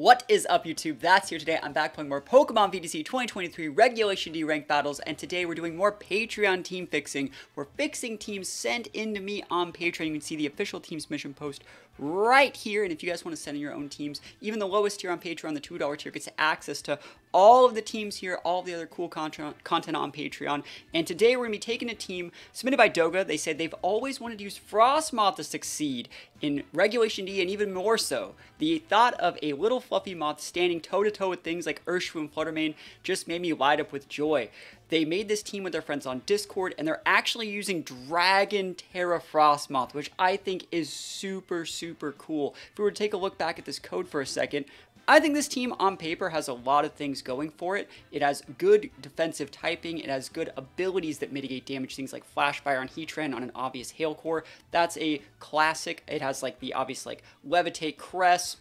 What is up, YouTube? That's here today. I'm back playing more Pokemon VGC 2023 Regulation D ranked battles, and today we're doing more Patreon team fixing. We're fixing teams sent in to me on Patreon. You can see the official teams mission post right here, and if you guys want to send in your own teams, even the lowest tier on Patreon, the $2 tier, gets access to all of the teams here, all of the other cool content on Patreon. And today we're going to be taking a team submitted by Doga. They said they've always wanted to use Frosmoth to succeed in Regulation D, and even more so. The thought of a little fluffy moth standing toe-to-toe with things like Urshifu and Fluttermane just made me light up with joy. They made this team with their friends on Discord, and they're actually using Dragon Tera Frosmoth, which I think is super, super cool. If we were to take a look back at this code for a second, I think this team on paper has a lot of things going for it. It has good defensive typing. It has good abilities that mitigate damage. Things like Flash Fire on Heatran on an obvious Hail Core. That's a classic. It has like the obvious like Levitate, Crest.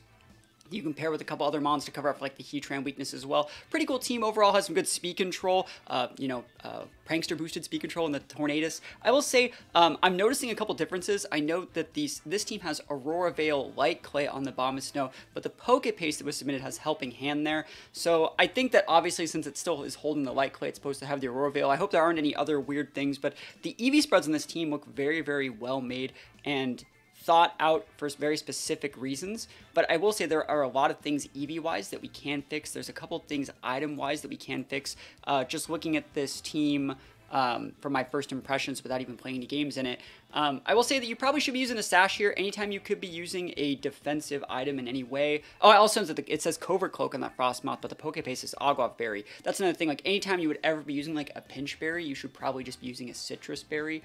You can pair with a couple other mons to cover up like the Heatran weakness as well. Pretty cool team overall. Has some good speed control. Prankster boosted speed control in the Tornadus. I will say I'm noticing a couple differences. I note that this team has Aurora Veil, Light Clay on the Abomasnow, but the Poke Paste that was submitted has Helping Hand there. So I think that obviously since it still is holding the Light Clay, it's supposed to have the Aurora Veil. I hope there aren't any other weird things, but the EV spreads on this team look very, very well made and thought out for very specific reasons. But I will say there are a lot of things EV-wise that we can fix. There's a couple of things item-wise that we can fix. Just looking at this team for my first impressions without even playing any games in it, I will say that you probably should be using a Sash here anytime you could be using a defensive item in any way. Oh, I also know that it says Covert Cloak on that Frosmoth, but the Poke Paste is Ogwav Berry. That's another thing. Like anytime you would ever be using like a Pinch Berry, you should probably just be using a Citrus Berry,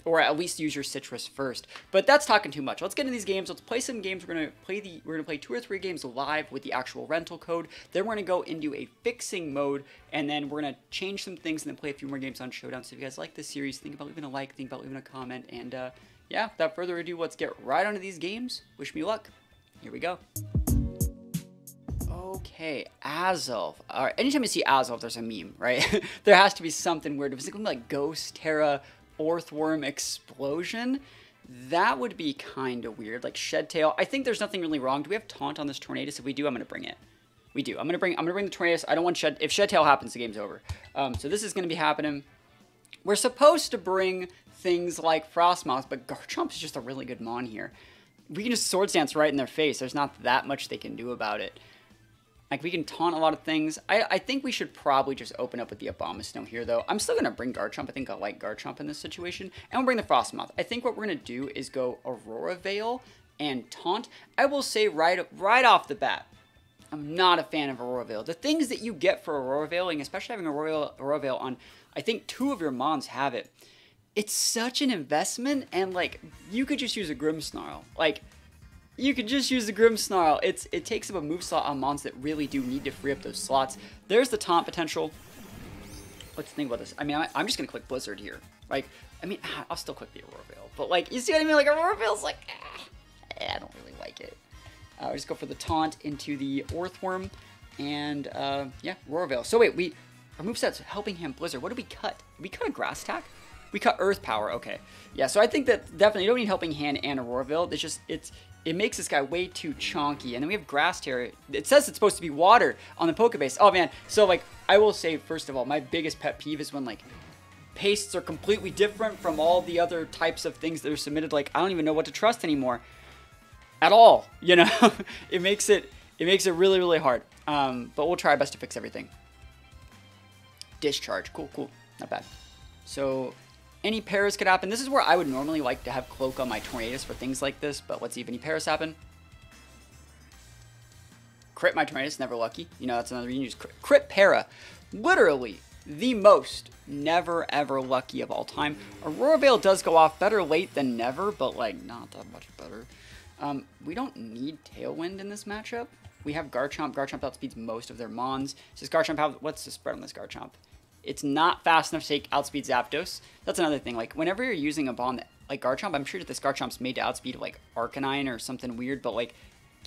or at least use your citrus first. But that's talking too much. Let's get into these games. Let's play some games. We're gonna play 2 or 3 games live with the actual rental code. Then we're gonna go into a fixing mode, and then we're gonna change some things and then play a few more games on Showdown. So if you guys like this series, think about leaving a like, think about leaving a comment, and yeah, without further ado, let's get right onto these games. Wish me luck. Here we go. Okay, Azelf. All right, anytime you see Azelf, there's a meme, right? There has to be something weird. If it's like Ghost, Tera, Orthworm Explosion, that would be kind of weird. Like Shed Tail. I think there's nothing really wrong. Do we have Taunt on this Tornadus? If we do, I'm gonna bring it. We do. I'm gonna bring the Tornadus. I don't want Shed. If Shed Tail happens, the game's over. So this is gonna be happening. We're supposed to bring things like Frosmoth, but Garchomp is just a really good mon here. We can just Swords Dance right in their face. There's not that much they can do about it. Like, we can taunt a lot of things. I think we should probably just open up with the Abomasnow here, though. I'm still going to bring Garchomp. I think I like Garchomp in this situation. And we'll bring the Frosmoth. I think what we're going to do is go Aurora Veil and Taunt. I will say right off the bat, I'm not a fan of Aurora Veil. The things that you get for Aurora Veiling, especially having Aurora Veil on, I think 2 of your mons have it. It's such an investment, and, like, you could just use a Grimmsnarl. Like, you could just use the Grimmsnarl. It takes up a move slot on mons that really do need to free up those slots. There's the taunt potential. Let's think about this. I mean, I'm just going to click Blizzard here. Like, I mean, I'll still click the Aurora Veil. But, like, you see what I mean? Like, Aurora Veil's like, I don't really like it. I'll just go for the taunt into the Orthworm. And, yeah, Aurora Veil. So, wait, our moveset's Helping Hand Blizzard. What did we cut? Did we cut a Grass Attack? We cut Earth Power. Okay. Yeah, so I think that definitely you don't need Helping Hand and Aurora Veil. It's just, it makes this guy way too chonky. And then we have Grass Tera. It says it's supposed to be water on the Pokebase. Oh, man. So, like, I will say, first of all, my biggest pet peeve is when, like, pastes are completely different from all the other types of things that are submitted. Like, I don't even know what to trust anymore. At all. You know? It makes it really, really hard. But we'll try our best to fix everything. Discharge. Cool. Not bad. So any pairs could happen. This is where I would normally like to have Cloak on my Tornadus for things like this, but let's see if any pairs happen. Crit my Tornadus, never lucky. You know, that's another reason you use Crit Para. Literally the most never ever lucky of all time. Aurora Veil does go off better late than never, but like not that much better. We don't need Tailwind in this matchup. We have Garchomp. Garchomp outspeeds most of their mons. Does Garchomp have, what's the spread on this Garchomp? It's not fast enough to take outspeed Zapdos. That's another thing. Like, whenever you're using a bomb that, like Garchomp, I'm sure that this Garchomp's made to outspeed, like, Arcanine or something weird, but, like,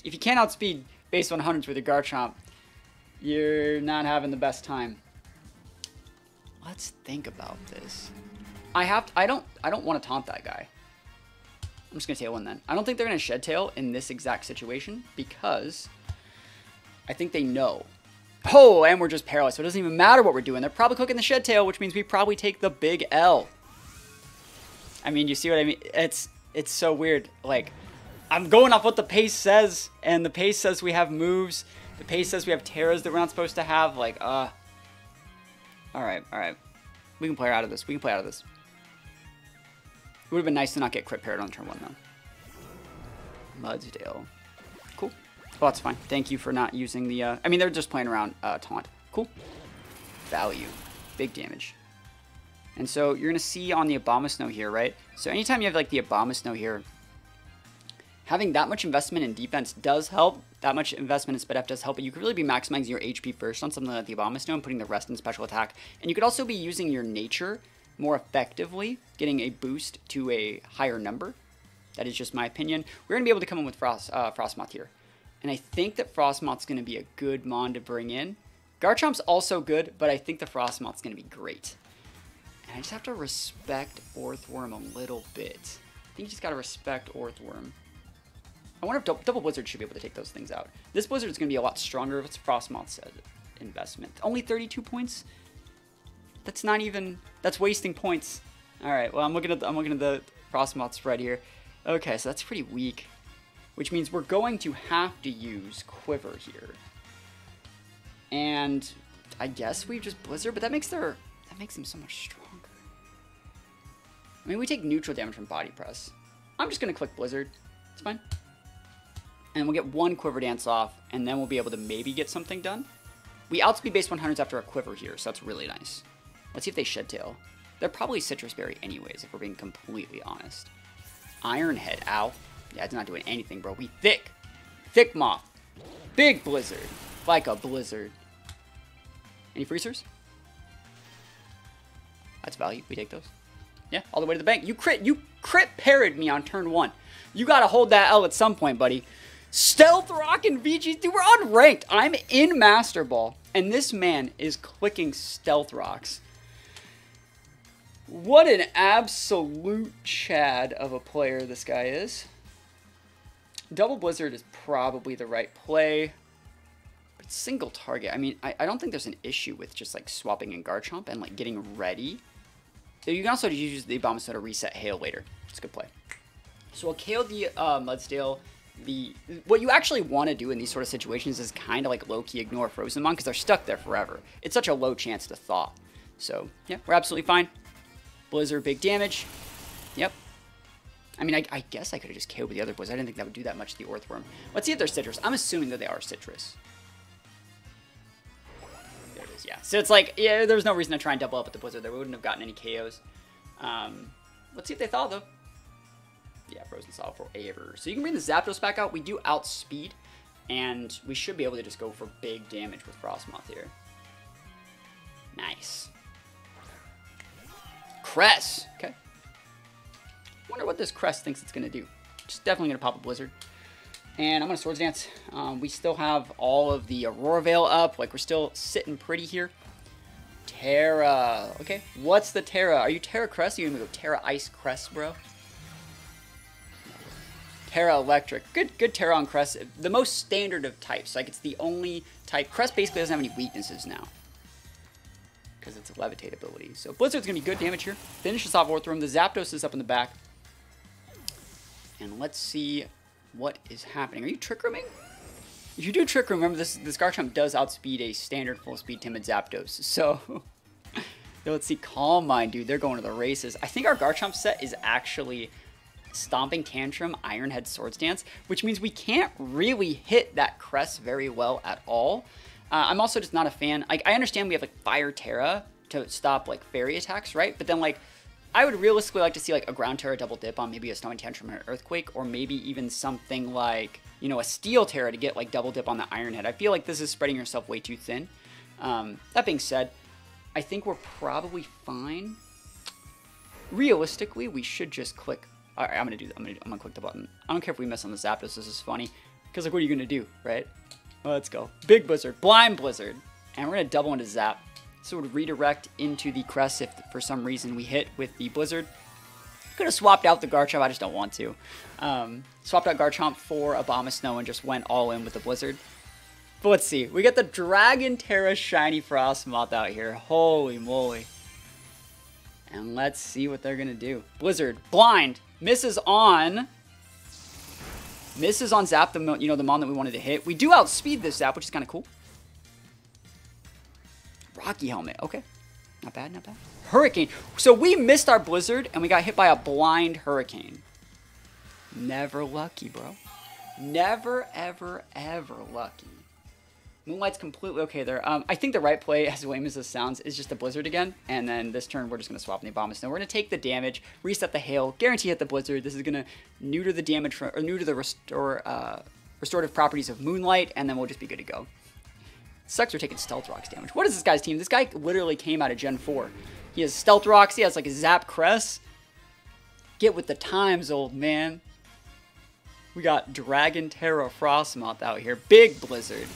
if you can't outspeed base 100s with your Garchomp, you're not having the best time. Let's think about this. I don't want to taunt that guy. I'm just going to Tailwind then. I don't think they're going to Shed Tail in this exact situation because I think they know. Oh, and we're just paralyzed, so it doesn't even matter what we're doing. They're probably clicking the Shed Tail, which means we probably take the big L. I mean, you see what I mean? It's so weird. Like, I'm going off what the pace says, and the pace says we have moves. The pace says we have Teras that we're not supposed to have. Like, Alright, alright. We can play out of this. We can play out of this. It would have been nice to not get crit parried on turn 1, though. Mudsdale. Cool. Oh, that's fine. Thank you for not using the, I mean, they're just playing around Taunt. Cool. Value. Big damage. And so you're going to see on the Abomasnow here, right? So anytime you have, like, the Abomasnow here, having that much investment in defense does help. That much investment in speed up does help, but you could really be maximizing your HP first on something like the Abomasnow and putting the rest in special attack. And you could also be using your nature more effectively, getting a boost to a higher number. That is just my opinion. We're going to be able to come in with Frosmoth here. And I think that Frosmoth's going to be a good mon to bring in. Garchomp's also good, but I think the Frosmoth's going to be great. And I just have to respect Orthworm a little bit. I think you just got to respect Orthworm. I wonder if Double Blizzard should be able to take those things out. This Blizzard is going to be a lot stronger if it's Frosmoth's investment. Only 32 points? That's not even... That's wasting points. Alright, well, I'm looking at the Frosmoth spread here. Okay, so that's pretty weak. Which means we're going to have to use Quiver here. And I guess we just Blizzard, but that makes them so much stronger. I mean, we take neutral damage from Body Press. I'm just going to click Blizzard. It's fine. And we'll get one Quiver Dance off, and then we'll be able to maybe get something done. We outspeed base 100s after a Quiver here, so that's really nice. Let's see if they Shed Tail. They're probably Citrus Berry anyways, if we're being completely honest. Iron Head, ow. Yeah, it's not doing anything, bro. We thick. Thick Moth. Big Blizzard. Like a blizzard. Any freezers? That's value. We take those. Yeah, all the way to the bank. You crit parried me on turn 1. You gotta hold that L at some point, buddy. Stealth Rock and VG. Dude, we're unranked. I'm in Master Ball, and this man is clicking Stealth Rocks. What an absolute Chad of a player this guy is. Double Blizzard is probably the right play. But single target, I mean, I don't think there's an issue with just like swapping in Garchomp and like getting ready. So you can also use the Abomasnow to reset Hail later. It's a good play. So I'll KO the Mudsdale. What you actually want to do in these sort of situations is kind of like low-key ignore Frozenmon because they're stuck there forever. It's such a low chance to thaw. So yeah, we're absolutely fine. Blizzard, big damage. Yep. I mean, I guess I could have just KO'd with the other Blizzard. I didn't think that would do that much to the Orthworm. Let's see if they're Citrus. I'm assuming that they are Citrus. There it is, yeah. So it's like, yeah, there's no reason to try and double up with the Blizzard there. We wouldn't have gotten any KOs. Let's see if they thaw, though. Yeah, Frozen Thaw forever. So you can bring the Zapdos back out. We do outspeed, and we should be able to just go for big damage with Frosmoth here. Nice. Cress. Okay. Wonder what this Crest thinks it's going to do. Just definitely going to pop a Blizzard. And I'm going to Swords Dance. We still have all of the Aurora Veil up. Like, we're still sitting pretty here. Tera. Okay. What's the Tera? Are you Tera Crest? Or are you going to go Tera Ice Crest, bro? Tera Electric. Good Tera on Crest. The most standard of types. Like, it's the only type. Crest basically doesn't have any weaknesses now. Because it's a Levitate ability. So Blizzard's going to be good damage here. Finish us off Orthworm. The Zapdos is up in the back. And let's see what is happening. Are you Trick Rooming? If you do Trick Room, remember this Garchomp does outspeed a standard full speed Timid Zapdos. So let's see. Calm Mind, dude. They're going to the races. I think our Garchomp set is actually Stomping Tantrum, Iron Head, Swords Dance, which means we can't really hit that Crest very well at all. I'm also just not a fan. I understand we have like Fire Tera to stop like fairy attacks, right? But then like I would realistically like to see like a Ground Tera double dip on maybe a Stomping Tantrum and an Earthquake, or maybe even something like, you know, a Steel Tera to get like double dip on the Iron Head. I feel like this is spreading yourself way too thin. That being said, I think we're probably fine. Realistically, we should just click. All right, I'm gonna click the button. I don't care if we miss on the Zapdos. This is funny because like, what are you gonna do, right? Well, let's go. Big Blizzard, Blind Blizzard, and we're gonna double into Zap. So it would redirect into the Crest if for some reason we hit with the Blizzard. Could have swapped out the Garchomp, I just don't want to. Swapped out Garchomp for Abomasnow and just went all in with the Blizzard. But let's see. We got the Dragon Tera Shiny Frosmoth out here. Holy moly. And let's see what they're going to do. Blizzard. Blind. Misses on Zap, the mon that we wanted to hit. We do outspeed this Zap, which is kind of cool. Rocky Helmet. Okay. Not bad, not bad. Hurricane. So we missed our Blizzard, and we got hit by a blind Hurricane. Never lucky, bro. Never, ever, ever lucky. Moonlight's completely okay there. I think the right play, as lame as this sounds, is just the Blizzard again. And then this turn, we're just going to swap in the Abomasnow. We're going to take the damage, reset the Hail, guarantee hit the Blizzard. This is going to neuter the damage, or neuter the restorative properties of Moonlight, and then we'll just be good to go. Sucks we're taking Stealth Rocks damage. What is this guy's team? This guy literally came out of Gen 4. He has Stealth Rocks. He has like a Zap Crest. Get with the times, old man. We got Dragon Tera Frosmoth out here. Big Blizzard.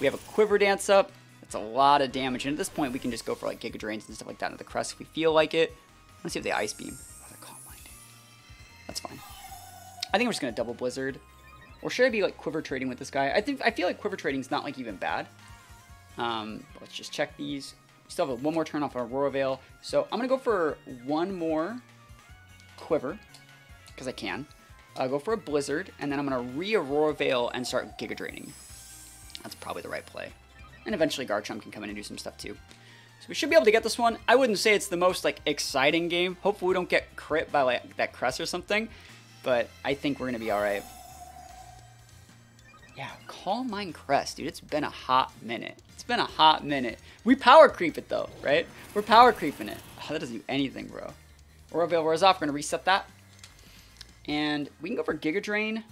We have a Quiver Dance up. That's a lot of damage. And at this point, we can just go for like Giga Drains and stuff like that into the Crest if we feel like it. Let's see if they Ice Beam. Oh, they're Calm Mind. That's fine. I think we're just going to double Blizzard. Or should I be like Quiver trading with this guy? I feel like Quiver trading is not like even bad. But let's just check these. We still have one more turn off our Aurora Veil. So I'm going to go for one more Quiver. Because I can. Go for a Blizzard. And then I'm going to re-Aurora Veil and start Giga Draining. That's probably the right play. And eventually Garchomp can come in and do some stuff too. So we should be able to get this one. I wouldn't say it's the most like exciting game. Hopefully we don't get crit by like that Crest or something. But I think we're going to be alright. Yeah, Calm Mind Crest, dude. It's been a hot minute. It's been a hot minute. We power creep it though, right? We're power creeping it. Oh, that doesn't do anything, bro. Aurora Veil wears off. We're going to reset that. And we can go for Giga Drain.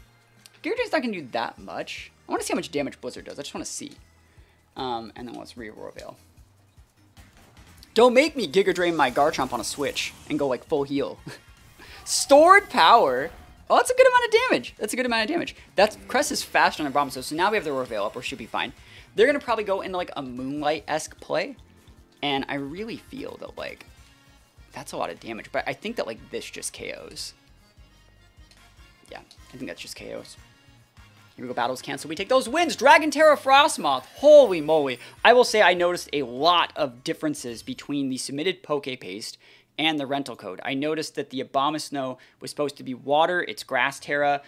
Giga Drain's not going to do that much. I want to see how much damage Blizzard does. I just want to see. And then let's re-Aurora Veil. Don't make me Giga Drain my Garchomp on a switch and go like full heal. Stored power. Oh, that's a good amount of damage. That's a good amount of damage. Crest is faster on Abomasnow, so now we have the Aurora Veil up. We should be fine. They're going to probably go into like a Moonlight-esque play. And I really feel that like that's a lot of damage. But I think that like this just KOs. Yeah, I think that's just KOs. Here we go, battles cancel. We take those wins. Dragon Tera Frosmoth. Holy moly. I will say I noticed a lot of differences between the submitted Poke Paste and the rental code. I noticed that the Abomasnow was supposed to be water. It's Grass Tera.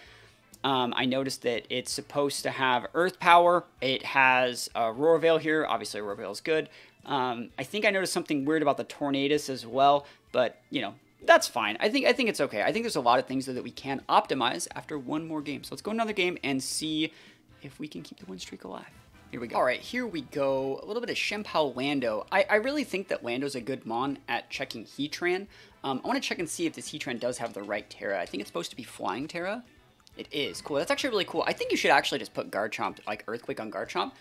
I noticed that it's supposed to have Earth Power. It has Aurora Veil here. Obviously, Aurora Veil is good. I think I noticed something weird about the Tornadus as well. But, you know, that's fine. I think it's okay. I think there's a lot of things though that we can optimize after one more game. So let's go another game and see if we can keep the win streak alive. Here we go. All right, here we go. A little bit of Shenpao Lando. I really think that Lando's a good mon at checking Heatran. I want to check and see if this Heatran does have the right Tera. I think it's supposed to be Flying Tera. It is. Cool. That's actually really cool. I think you should actually just put Garchomp, like Earthquake on Garchomp.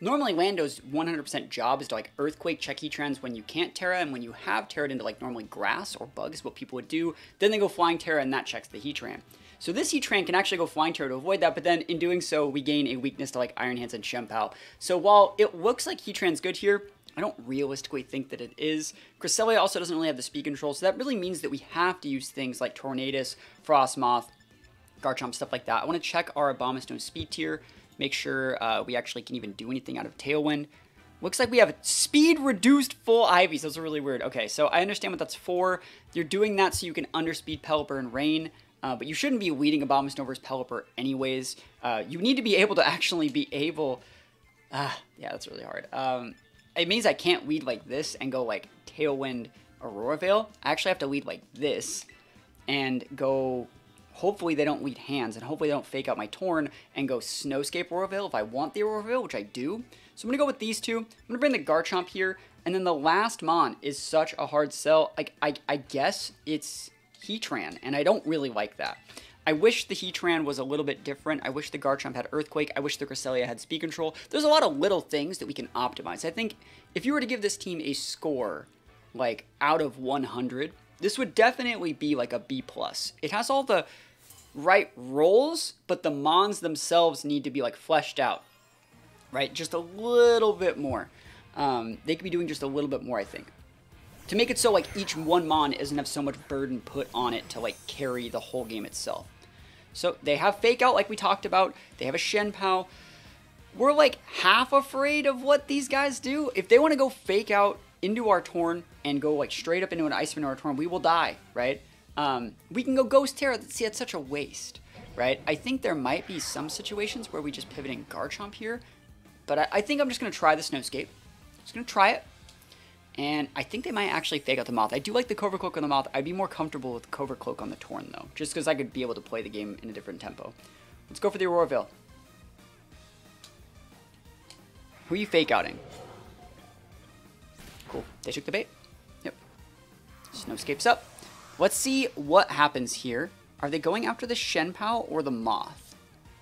Normally Lando's 100% job is to like Earthquake, check Heatrans when you can't Tera, and when you have Terra'd into like normally grass or bugs, what people would do, then they go Flying Tera and that checks the Heatran. So this Heatran can actually go Flying Tera to avoid that, but then in doing so, we gain a weakness to like Iron Hands and Shenpao. So while it looks like Heatran's good here, I don't realistically think that it is. Cresselia also doesn't really have the speed control, so that really means that we have to use things like Tornadus, Frosmoth, Garchomp, stuff like that. I want to check our Abomasnow speed tier, make sure we actually can even do anything out of Tailwind. Looks like we have speed reduced full Ivies. Those are really weird. Okay, so I understand what that's for. You're doing that so you can underspeed Pelipper and Rain, but you shouldn't be leading Abomasnow versus Pelipper anyways. You need to be able to actually be able... yeah, that's really hard. It means I can't lead like this and go like Tailwind Aurora Veil. I actually have to lead like this and go... Hopefully they don't lead hands, and hopefully they don't fake out my Torn and go Snowscape Aurora Veil if I want the Aurora Veil, which I do. So I'm going to go with these two. I'm going to bring the Garchomp here, and then the last mon is such a hard sell. Like, I guess it's Heatran, and I don't really like that. I wish the Heatran was a little bit different. I wish the Garchomp had Earthquake. I wish the Cresselia had Speed Control. There's a lot of little things that we can optimize. I think if you were to give this team a score, like, out of 100, this would definitely be like a B+. It has all the right roles, but the mons themselves need to be like fleshed out, right? Just a little bit more. They could be doing just a little bit more, I think, to make it so like each one mon doesn't have so much burden put on it to like carry the whole game itself. So they have Fake Out like we talked about. They have a Shenpao. we're like half afraid of what these guys do. If they want to go fake out into our Torn and go like straight up into an Iceman or a Torn, we will die, right? We can go Ghost Tera. See, that's such a waste, right? I think there might be some situations where we just pivot in Garchomp here, but I think I'm just going to try the Snowscape. Just going to try it. And I think they might actually fake out the Moth. I do like the Cover Cloak on the Moth. I'd be more comfortable with Cover Cloak on the Torn, though, just because I could be able to play the game in a different tempo. Let's go for the Aurora Veil. Who are you fake outing? Cool. They took the bait. Yep. Snowscape's up. Let's see what happens here. Are they going after the Shenpao or the Moth?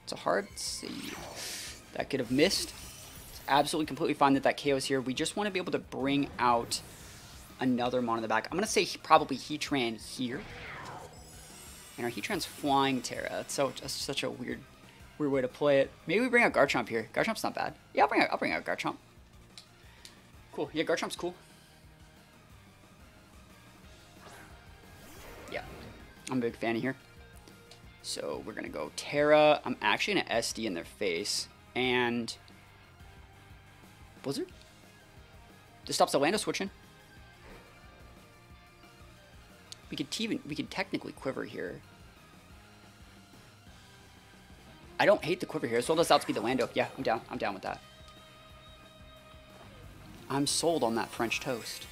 It's a hard see. That could have missed. Absolutely completely fine that that KO's here. We just want to be able to bring out another Mon in the back. I'm going to say probably Heatran here. And our Heatran's flying Tera. That's such a weird way to play it. Maybe we bring out Garchomp here. Garchomp's not bad. Yeah, I'll bring out Garchomp. Cool. Yeah, Garchomp's cool. Yeah. I'm a big fan of here. So we're going to go Tera. I'm actually going to SD in their face. And Blizzard? This stops the Lando switching. We could technically Quiver here. I don't hate the Quiver here, so let's outspeed the Lando. Yeah, I'm down. I'm down with that. I'm sold on that French toast.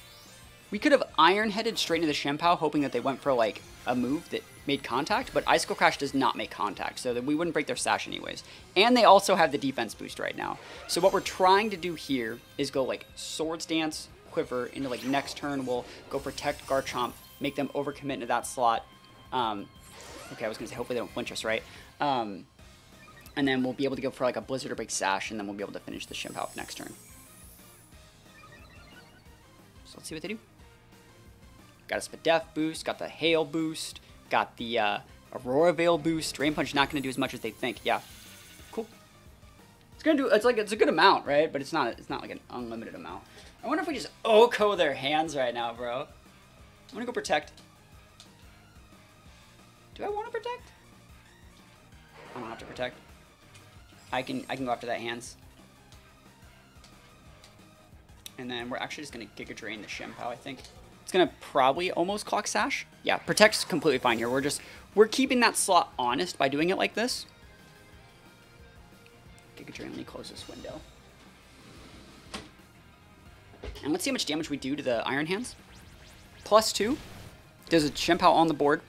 We could have Iron-headed straight into the Shenpao, hoping that they went for like a move that made contact, but Icicle Crash does not make contact, so that we wouldn't break their Sash anyways. And they also have the defense boost right now. So what we're trying to do here is go like Swords Dance, Quiver, into like next turn we'll go protect Garchomp, make them overcommit into that slot. Okay, I was gonna say hopefully they don't flinch us, right? And then we'll be able to go for like a Blizzard or break Sash, and then we'll be able to finish the Shenpao next turn. So let's see what they do. Got a Spadef boost, got the Hail boost, got the Aurora Veil boost. Rain Punch not going to do as much as they think. Yeah, cool. It's gonna do. It's a good amount, right? But it's not like an unlimited amount. I wonder if we just OHKO their hands right now, bro. I'm gonna go protect. Do I want to protect? I don't have to protect. I can go after that hands. And then we're actually just gonna Giga Drain the Shenpao, I think. It's gonna probably almost clock Sash. Yeah, protect's completely fine here. We're keeping that slot honest by doing it like this. Giga Drain, let me close this window. And let's see how much damage we do to the Iron Hands. +2. There's a Shenpao on the board.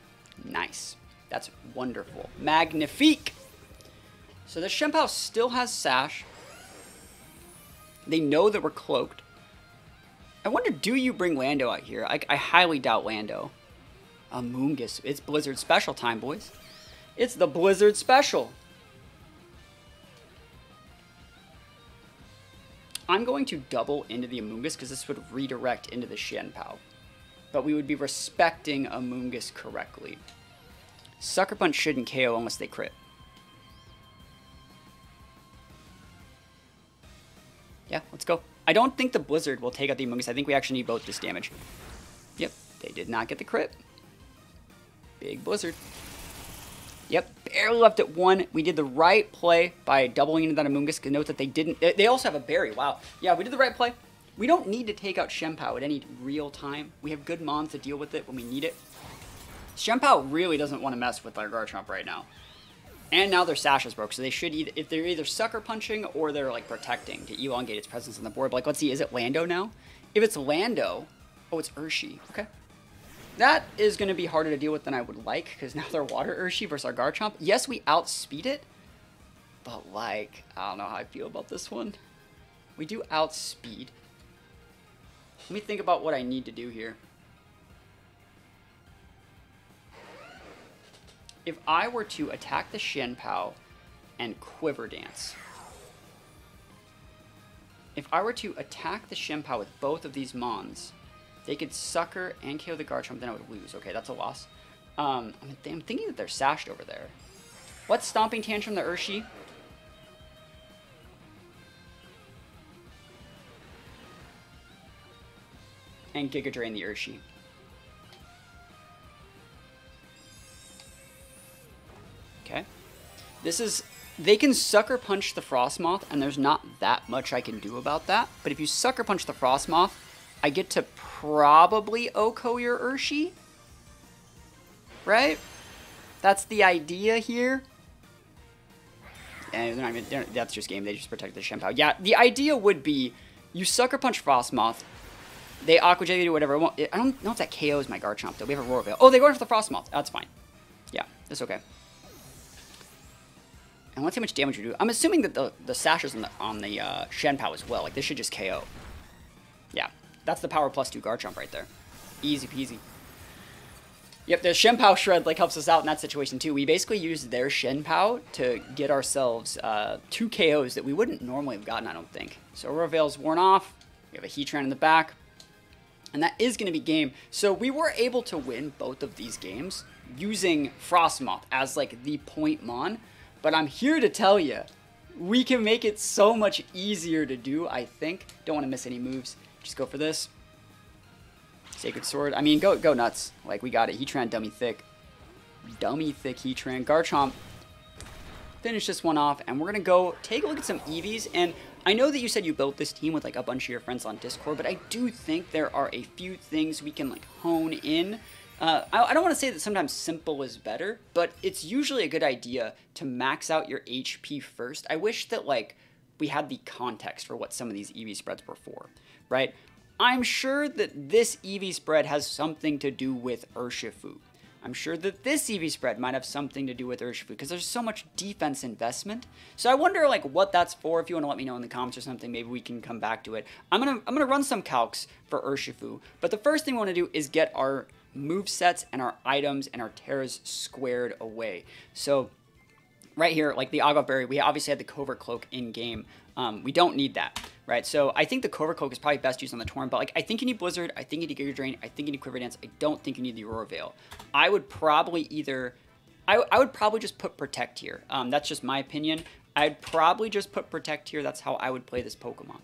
Nice. That's wonderful. Magnifique. So the Shenpao still has Sash. They know that we're cloaked. I wonder, do you bring Lando out here? I highly doubt Lando. Amoonguss. It's Blizzard Special time, boys. It's the Blizzard Special. I'm going to double into the Amoonguss because this would redirect into the Shenpao. But we would be respecting Amoonguss correctly. Sucker Punch shouldn't KO unless they crit. Yeah, let's go. I don't think the Blizzard will take out the Amoonguss. I think we actually need both this damage. Yep, they did not get the crit. Big Blizzard. Yep, barely left at 1. We did the right play by doubling into that Amoonguss. Note that they didn't. They also have a berry. Wow. Yeah, we did the right play. We don't need to take out Shenpao at any real time. We have good Mons to deal with it when we need it. Shenpao really doesn't want to mess with our Garchomp right now. And now their Sash is broke, so they should either, if they're either sucker punching or they're like protecting to elongate its presence on the board. But like, let's see, is it Lando now? If it's Lando, oh, it's Urshi. Okay. That is going to be harder to deal with than I would like, because now they're Water Urshi versus our Garchomp. Yes, we outspeed it, but like, I don't know how I feel about this one. We do outspeed. Let me think about what I need to do here. If I were to attack the Shenpao and Quiver Dance, if I were to attack the Shenpao with both of these Mons, they could Sucker and KO the Garchomp, then I would lose. Okay, that's a loss. I'm thinking that they're sashed over there. Let's Stomping Tantrum the Urshi. And Giga Drain the Urshi. Okay. This is they can Sucker Punch the Frosmoth, and there's not that much I can do about that. But if you Sucker Punch the Frosmoth, I get to probably OHKO your Urshi, right? That's the idea here. And that's just game. They just protect the Shenpao. Yeah, the idea would be you Sucker Punch Frosmoth. They Aqua Jet, do whatever. I don't know if that KOs my Garchomp, though. We have a Roar Veil. Oh, they go for the Frosmoth. That's fine. Yeah, that's okay. And let's see how much damage we do. I'm assuming that the Sash is on the Shenpao as well. Like, this should just KO. Yeah, that's the power +2 Garchomp right there. Easy peasy. Yep, the Shenpao Shred like helps us out in that situation too. We basically used their Shenpao to get ourselves 2 KOs that we wouldn't normally have gotten, I don't think. So Roar Veil's worn off. We have a Heatran in the back. And that is going to be game. So we were able to win both of these games using Frosmoth as like the point mon. But I'm here to tell you, we can make it so much easier to do, I think. Don't want to miss any moves. Just go for this. Sacred Sword. I mean, go nuts. Like, we got it. Heatran, dummy thick. Dummy thick Heatran. Garchomp. Finish this one off. And we're going to go take a look at some EVs. And I know that you said you built this team with, like, a bunch of your friends on Discord. But I do think there are a few things we can, like, hone in. I don't want to say that sometimes simple is better, but it's usually a good idea to max out your HP first. I wish that, like, we had the context for what some of these EV spreads were for, right? I'm sure that this EV spread has something to do with Urshifu. I'm sure that this EV spread might have something to do with Urshifu because there's so much defense investment. So I wonder, like, what that's for. If you want to let me know in the comments or something, maybe we can come back to it. I'm gonna run some calcs for Urshifu, but the first thing we want to do is get our move sets and our items and our Teras squared away. So right here, like the Agave Berry, we obviously had the Covert Cloak in game. We don't need that, right? So I think the Covert Cloak is probably best used on the Torn, but like I think you need Blizzard, I think you need Giga Drain, I think you need Quiver Dance, I don't think you need the Aurora Veil. I would probably either, I would probably just put Protect here. That's just my opinion. I'd probably just put Protect here. That's how I would play this Pokemon.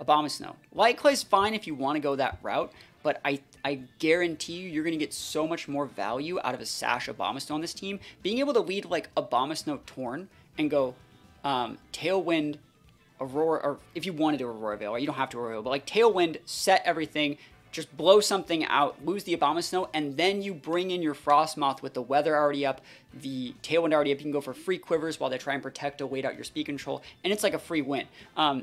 Abomasnow. Light Clay's fine if you want to go that route, but I guarantee you're going to get so much more value out of a Sash Abomasnow on this team. Being able to lead like Abomasnow Torn and go Tailwind, Aurora, or if you wanted to Aurora Veil, right? You don't have to Aurora Veil, but like Tailwind, set everything, just blow something out, lose the Abomasnow, and then you bring in your Frosmoth with the weather already up, the Tailwind already up. You can go for free quivers while they try and protect or wait out your speed control, and it's like a free win.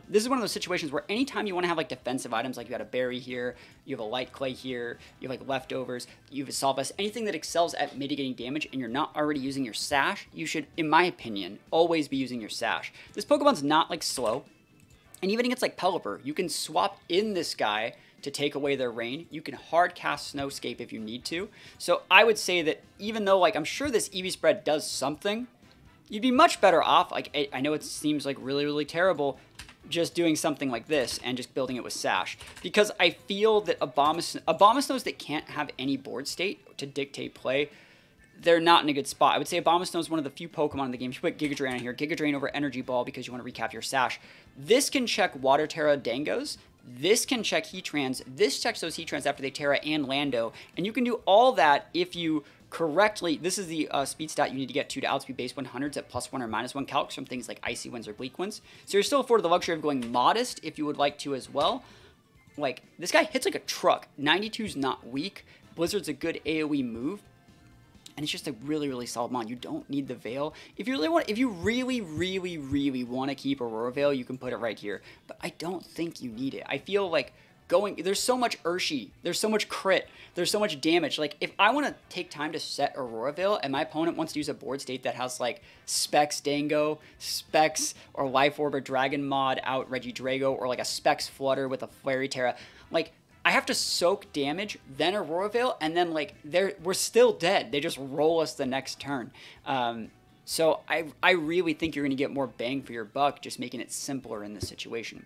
This is one of those situations where anytime you want to have like defensive items, like you got a Berry here, you have a Light Clay here, you have like Leftovers, you have a Salvas, anything that excels at mitigating damage and you're not already using your Sash, you should, in my opinion, always be using your Sash. This Pokemon's not like slow, and even against like Pelipper, you can swap in this guy to take away their rain. You can hard cast Snowscape if you need to. So I would say that even though like I'm sure this EV spread does something, you'd be much better off. Like I know it seems like really terrible just doing something like this and just building it with Sash, because I feel that Abomasnows that can't have any board state to dictate play, they're not in a good spot. I would say Abomasnow is one of the few Pokemon in the game. You put Giga Drain on here, Giga Drain over Energy Ball because you want to recap your Sash. This can check Water Tera Dangos. This can check Heatrans. This checks those Heatrans after they Tera and Lando. And you can do all that if you correctly, this is the speed stat you need to get to outspeed base 100s at +1 or -1 calcs from things like Icy Winds or Bleak Winds. So you're still afforded the luxury of going modest if you would like to as well. Like, this guy hits like a truck. 92's not weak. Blizzard's a good AoE move. And it's just a really solid mon. You don't need the Veil. If you really want to keep Aurora Veil, you can put it right here. But I don't think you need it. I feel like there's so much Urshi, there's so much crit, there's so much damage. Like, if I want to take time to set Aurora Veil and my opponent wants to use a board state that has like Specs Dango, Specs or Life Orb or Dragon Mod out Regidrago, or like a Specs Flutter with a Fairy Tera, like, I have to soak damage, then Aurora Veil, and then like we're still dead. They just roll us the next turn. So I really think you're going to get more bang for your buck just making it simpler in this situation.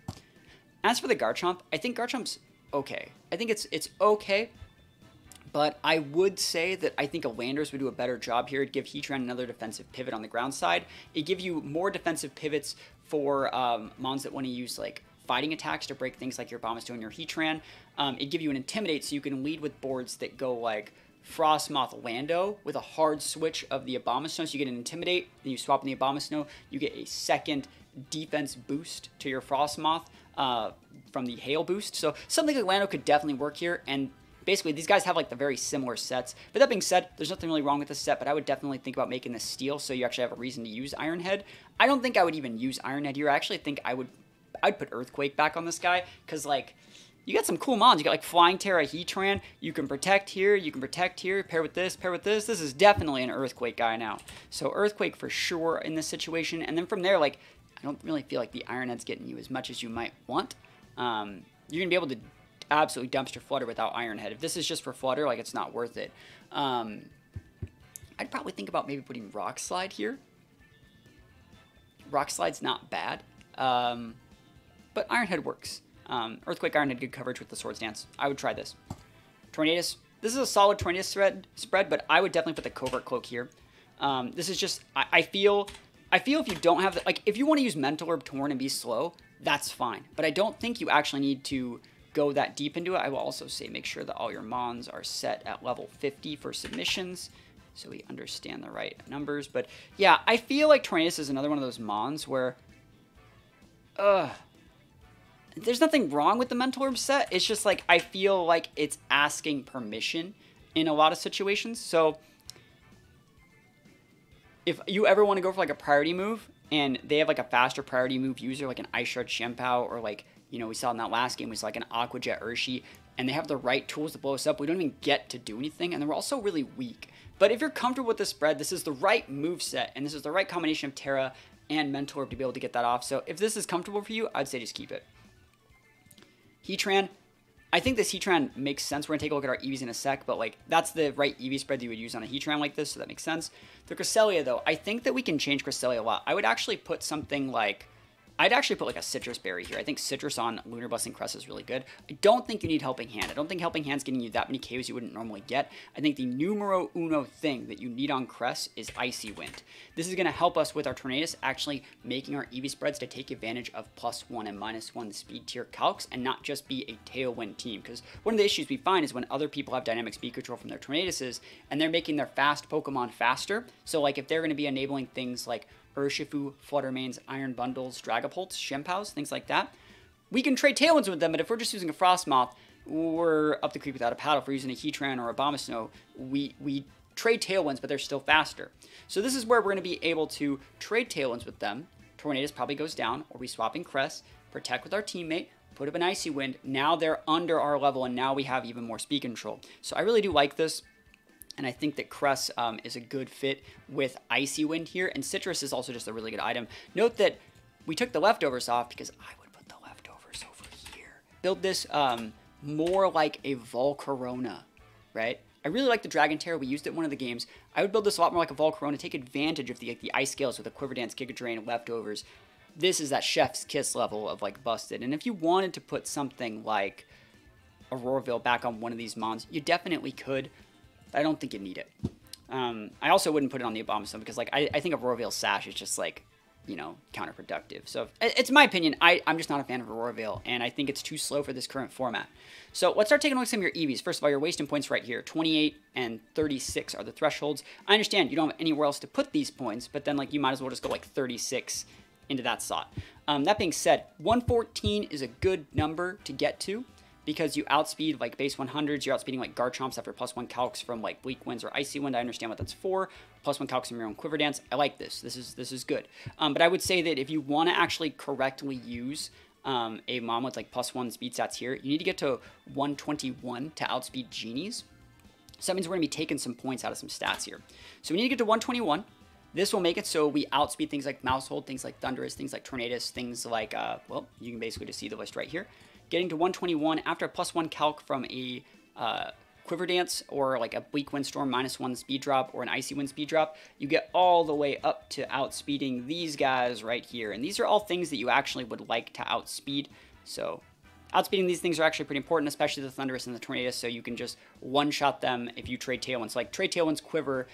As for the Garchomp, I think Garchomp's okay. I think it's okay, but I would say that I think a Landers would do a better job here. It'd give Heatran another defensive pivot on the ground side. It'd give you more defensive pivots for mons that want to use like fighting attacks to break things like your Abomasnow and your Heatran. It'd give you an Intimidate so you can lead with boards that go like Frosmoth Lando with a hard switch of the Abomasnow. So you get an Intimidate, then you swap in the Abomasnow, you get a second defense boost to your Frosmoth from the Hail boost. So something like Lando could definitely work here, and basically these guys have like the very similar sets. But that being said, there's nothing really wrong with this set, but I would definitely think about making this steel so you actually have a reason to use Iron Head. I don't think I would even use Iron Head here. I actually think I'd put Earthquake back on this guy, because like, you got some cool mons. You got like Flying Tera, Heatran. You can protect here. You can protect here. Pair with this. Pair with this. This is definitely an Earthquake guy now. So Earthquake for sure in this situation. And then from there, like, I don't really feel like the Iron Head's getting you as much as you might want. You're going to be able to absolutely dumpster Flutter without Iron Head. If this is just for Flutter, like, it's not worth it. I'd probably think about maybe putting Rock Slide here. Rock Slide's not bad. But Iron Head works. Earthquake, Iron Head, good coverage with the Swords Dance. I would try this. Tornadus. This is a solid Tornadus spread, but I would definitely put the Covert Cloak here. This is just, I feel if you don't have, like, if you want to use Mental Herb Torn and be slow, that's fine. But I don't think you actually need to go that deep into it. I will also say make sure that all your mons are set at level 50 for submissions, so we understand the right numbers. But yeah, I feel like Tornadus is another one of those mons where, there's nothing wrong with the Mental Herb set. It's just like, I feel like it's asking permission in a lot of situations. So if you ever want to go for like a priority move and they have like a faster priority move user, like an Ice Shard Shempao, or like, you know, we saw in that last game, we saw like an Aqua Jet Urshi, and they have the right tools to blow us up, we don't even get to do anything, and they're also really weak. But if you're comfortable with the spread, this is the right move set, and this is the right combination of Tera and Mental Herb to be able to get that off. So if this is comfortable for you, I'd say just keep it. Heatran, I think this Heatran makes sense. We're going to take a look at our EVs in a sec, but like, that's the right EV spread that you would use on a Heatran like this, so that makes sense. The Cresselia, though, I think that we can change Cresselia a lot. I would actually put something like, I'd actually put like a Citrus Berry here. I think Citrus on Lunar Blessing Crest is really good. I don't think you need Helping Hand. I don't think Helping Hand's getting you that many KOs you wouldn't normally get. I think the numero uno thing that you need on Crest is Icy Wind. This is going to help us with our Tornadus actually making our EV spreads to take advantage of +1 and -1 speed tier calcs and not just be a Tailwind team. Because one of the issues we find is when other people have dynamic speed control from their Tornaduses and they're making their fast Pokemon faster. So like if they're going to be enabling things like Urshifu, Fluttermanes, Iron Bundles, Dragapults, Shempaos, things like that, we can trade Tailwinds with them, but if we're just using a Frosmoth, we're up the creek without a paddle. If we're using a Heatran or a Abomasnow, we trade Tailwinds, but they're still faster. So this is where we're going to be able to trade Tailwinds with them. Tornadus probably goes down, or we swap in Crest, protect with our teammate, put up an Icy Wind. Now they're under our level, and now we have even more speed control. So I really do like this. And I think that Crest is a good fit with Icy Wind here. And Citrus is also just a really good item. Note that we took the Leftovers off because I would put the Leftovers over here. Build this more like a Volcarona, right? I really like the Dragon Tera. We used it in one of the games. I would build this a lot more like a Volcarona, take advantage of the Ice Scales with a Quiver Dance, Giga Drain, Leftovers. This is that Chef's Kiss level of like busted. And if you wanted to put something like Auroraville back on one of these mons, you definitely could. I don't think you need it. I also wouldn't put it on the Abomasnow because, like, I think Auroraville Sash is just, like, you know, counterproductive. So, it's my opinion. I'm just not a fan of Auroraville, and I think it's too slow for this current format. So, let's start taking a look at some of your EVs. First of all, you're wasting points right here. 28 and 36 are the thresholds. I understand you don't have anywhere else to put these points, but then, like, you might as well just go, like, 36 into that slot. That being said, 114 is a good number to get to, because you outspeed like base 100s, you're outspeeding like Garchomps after +1 calcs from like Bleakwinds or Icy Wind. I understand what that's for. +1 calcs from your own Quiver Dance. I like this. This is good. But I would say that if you want to actually correctly use a mom with like +1 speed stats here, you need to get to 121 to outspeed Genies. So that means we're going to be taking some points out of some stats here. So we need to get to 121. This will make it so we outspeed things like Mousehold, things like Thundurus, things like Tornadus, things like, well, you can basically just see the list right here. Getting to 121 after a +1 calc from a Quiver Dance or like a Bleakwind Storm -1 speed drop or an Icy Wind speed drop, you get all the way up to outspeeding these guys right here. And these are all things that you actually would like to outspeed. So outspeeding these things are actually pretty important, especially the Thundurus and the Tornadus, so you can just one-shot them if you trade Tailwinds. So like trade Tailwinds, Quiver,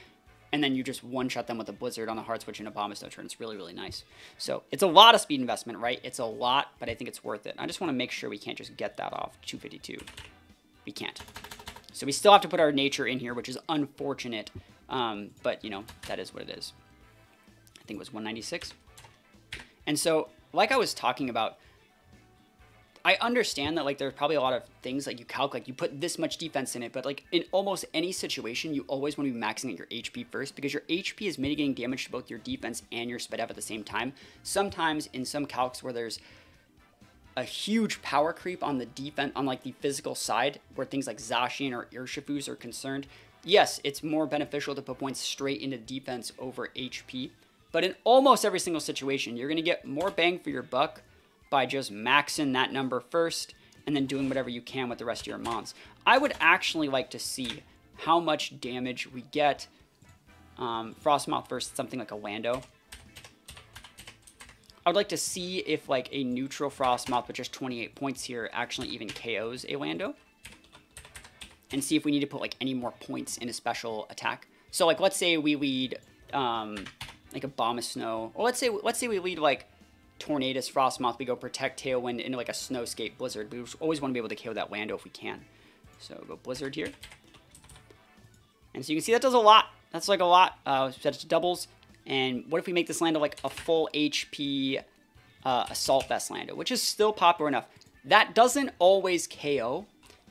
and then you just one-shot them with a Blizzard on the hard switch and Abomasnow turn. It's really, really nice. So it's a lot of speed investment, right? It's a lot, but I think it's worth it. I just want to make sure we can't just get that off 252. We can't. So we still have to put our nature in here, which is unfortunate. But, you know, that is what it is. I think it was 196. And so, like I was talking about, I understand that, like, there's probably a lot of things, like, you calculate, you put this much defense in it, but, like, in almost any situation, you always want to be maxing out your HP first, because your HP is mitigating damage to both your defense and your speed up at the same time. Sometimes, in some calcs where there's a huge power creep on the defense, on, like, the physical side, where things like Zacian or Urshifus are concerned, yes, it's more beneficial to put points straight into defense over HP, but in almost every single situation, you're going to get more bang for your buck by just maxing that number first and then doing whatever you can with the rest of your mons. I would actually like to see how much damage we get. Frosmoth versus something like a Lando. I would like to see if like a neutral Frosmoth with just 28 points here actually even KOs a Lando. And see if we need to put like any more points in a special attack. So like let's say we lead like Abomasnow, or let's say we lead like Tornadus, Frosmoth, we go Protect, Tailwind into like a Snowscape, Blizzard. We always want to be able to KO that Lando if we can. So go Blizzard here. And so you can see that does a lot. That's like a lot. Set it to doubles. And what if we make this Lando like a full HP Assault Vest Lando, which is still popular enough. That doesn't always KO.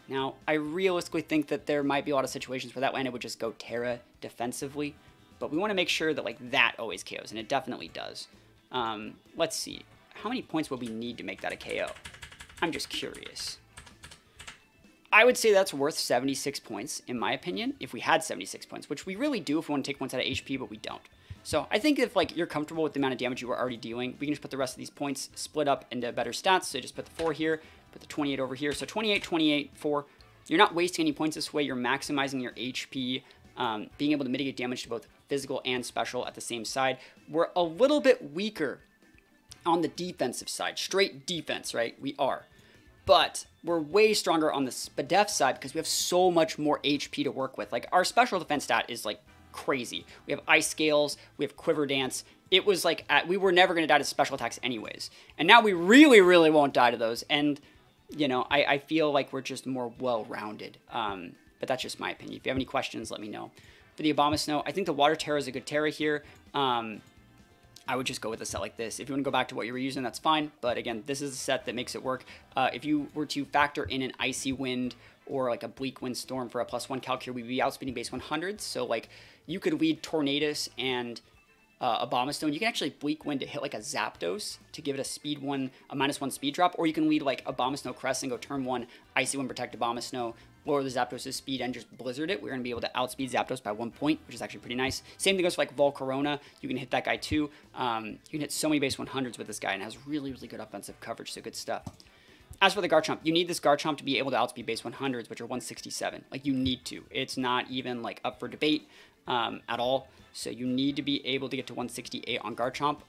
Now, I realistically think that there might be a lot of situations where that Lando would just go Tera defensively. But we want to make sure that like that always KOs, and it definitely does. Let's see. How many points would we need to make that a KO? I'm just curious. I would say that's worth 76 points, in my opinion, if we had 76 points, which we really do if we want to take points out of HP, but we don't. So I think if like you're comfortable with the amount of damage you were already dealing, we can just put the rest of these points split up into better stats. So just put the 4 here, put the 28 over here. So 28, 28, 4. You're not wasting any points this way. You're maximizing your HP, being able to mitigate damage to both physical and special at the same side. We're a little bit weaker on the defensive side. Straight defense, right? We are. But we're way stronger on the SPDEF side because we have so much more HP to work with. Like, our special defense stat is, like, crazy. We have Ice Scales. We have Quiver Dance. It was, like, we were never going to die to special attacks anyways. And now we really, really won't die to those. And, you know, I feel like we're just more well-rounded. But that's just my opinion. If you have any questions, let me know. For the Abomasnow, I think the Water Tera is a good Tera here. I would just go with a set like this. If you want to go back to what you were using, that's fine. But again, this is a set that makes it work. If you were to factor in an Icy Wind or like a Bleakwind Storm for a +1 calc here, we'd be outspeeding base 100s. So like you could lead Tornadus and Abomasnow, and you can actually Bleakwind to hit like a Zapdos to give it a speed 1, a -1 speed drop, or you can lead like Abomasnow Crest and go turn 1, Icy Wind protect Abomasnow, lower the Zapdos' speed and just Blizzard it. We're going to be able to outspeed Zapdos by 1 point, which is actually pretty nice. Same thing goes for like Volcarona. You can hit that guy too. You can hit so many base 100s with this guy, and it has really, really good offensive coverage, so good stuff. As for the Garchomp, you need this Garchomp to be able to outspeed base 100s, which are 167. Like, you need to. It's not even like up for debate at all. So you need to be able to get to 168 on Garchomp.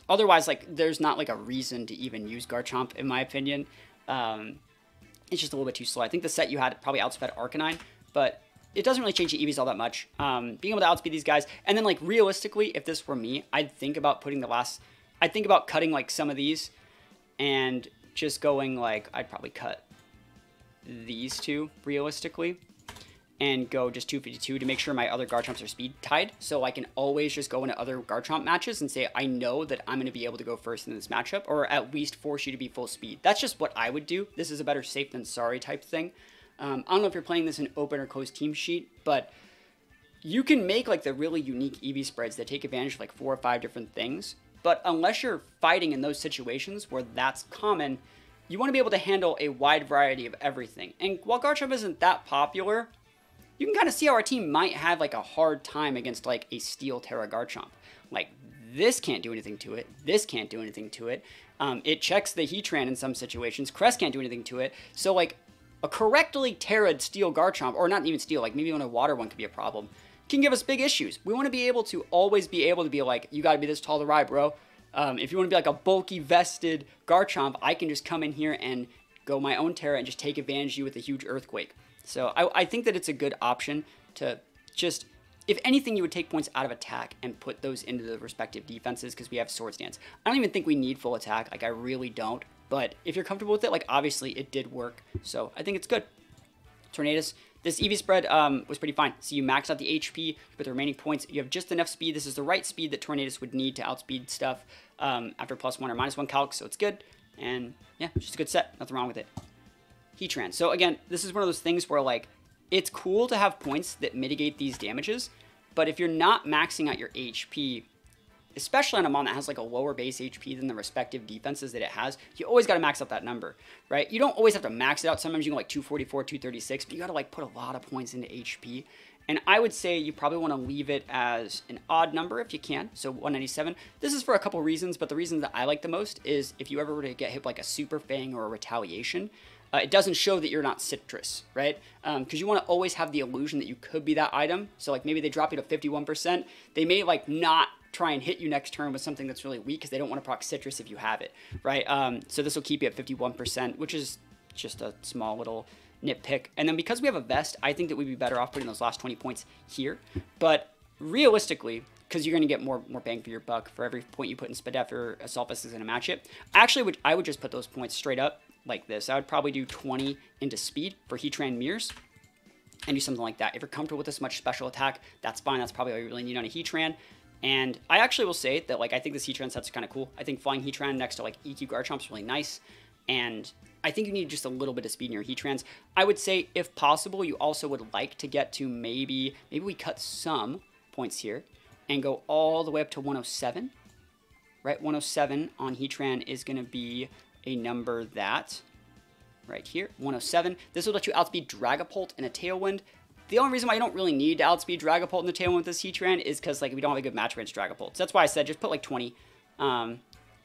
Otherwise, like, there's not like a reason to even use Garchomp, in my opinion. It's just a little bit too slow. I think the set you had probably outsped Arcanine, but it doesn't really change the EVs all that much. Being able to outspeed these guys, and then like realistically, if this were me, I'd think about putting I'd think about cutting like some of these, and just going like, I'd probably cut these two realistically, and go just 252 to make sure my other Garchomps are speed tied, so I can always just go into other Garchomp matches and say, I know that I'm going to be able to go first in this matchup, or at least force you to be full speed. That's just what I would do. This is a better safe than sorry type thing. I don't know if you're playing this in open or closed team sheet, but you can make like the really unique EV spreads that take advantage of like 4 or 5 different things, but unless you're fighting in those situations where that's common, you want to be able to handle a wide variety of everything. And while Garchomp isn't that popular, you can kind of see how our team might have like a hard time against like a Steel Tera Garchomp. Like, this can't do anything to it. This can't do anything to it. It checks the Heatran in some situations. Crest can't do anything to it. So like a correctly Tera'd Steel Garchomp, or not even Steel, like maybe even a Water one could be a problem, can give us big issues. We want to be able to always be able to be like, you got to be this tall to ride, bro. If you want to be like a bulky vested Garchomp, I can just come in here and go my own Tera and just take advantage of you with a huge Earthquake. So I think that it's a good option to just, if anything, you would take points out of attack and put those into the respective defenses because we have Swords Dance. I don't even think we need full attack. Like, I really don't. But if you're comfortable with it, like, obviously it did work. So I think it's good. Tornadus, This EV spread was pretty fine. So you max out the HP with the remaining points. You have just enough speed. This is the right speed that Tornadus would need to outspeed stuff after +1 or -1 calc, so it's good. And yeah, just a good set. Nothing wrong with it. Heatran. So again, this is one of those things where like it's cool to have points that mitigate these damages, but if you're not maxing out your HP, especially on a mon that has like a lower base HP than the respective defenses that it has, you always got to max out that number, right? You don't always have to max it out. Sometimes you can go like 244, 236, but you got to like put a lot of points into HP. And I would say you probably want to leave it as an odd number if you can. So 197. This is for a couple reasons, but the reason that I like the most is if you ever were to get hit like a Super Fang or a Retaliation, it doesn't show that you're not citrus, right? Because you want to always have the illusion that you could be that item. So like maybe they drop you to 51%. They may like not try and hit you next turn with something that's really weak because they don't want to proc citrus if you have it, right? So this will keep you at 51%, which is just a small little nitpick. And then because we have a vest, I think that we'd be better off putting those last 20 points here. But realistically, because you're going to get more bang for your buck for every point you put in Spadef or Assault Vest is going to match it. Actually, I would just put those points straight up like this. I would probably do 20 into speed for Heatran Mirrors and do something like that. If you're comfortable with this much special attack, that's fine. That's probably all you really need on a Heatran. And I actually will say that like I think this Heatran set's kind of cool. I think flying Heatran next to like EQ Garchomp is really nice. And I think you need just a little bit of speed in your Heatrans. I would say, if possible, you also would like to get to maybe we cut some points here and go all the way up to 107, right? 107 on Heatran is going to be a number that, right here, 107. This will let you outspeed Dragapult and a Tailwind. The only reason why you don't really need to outspeed Dragapult and the Tailwind with this Heatran is because like we don't have a good match against Dragapult. So that's why I said just put like 20.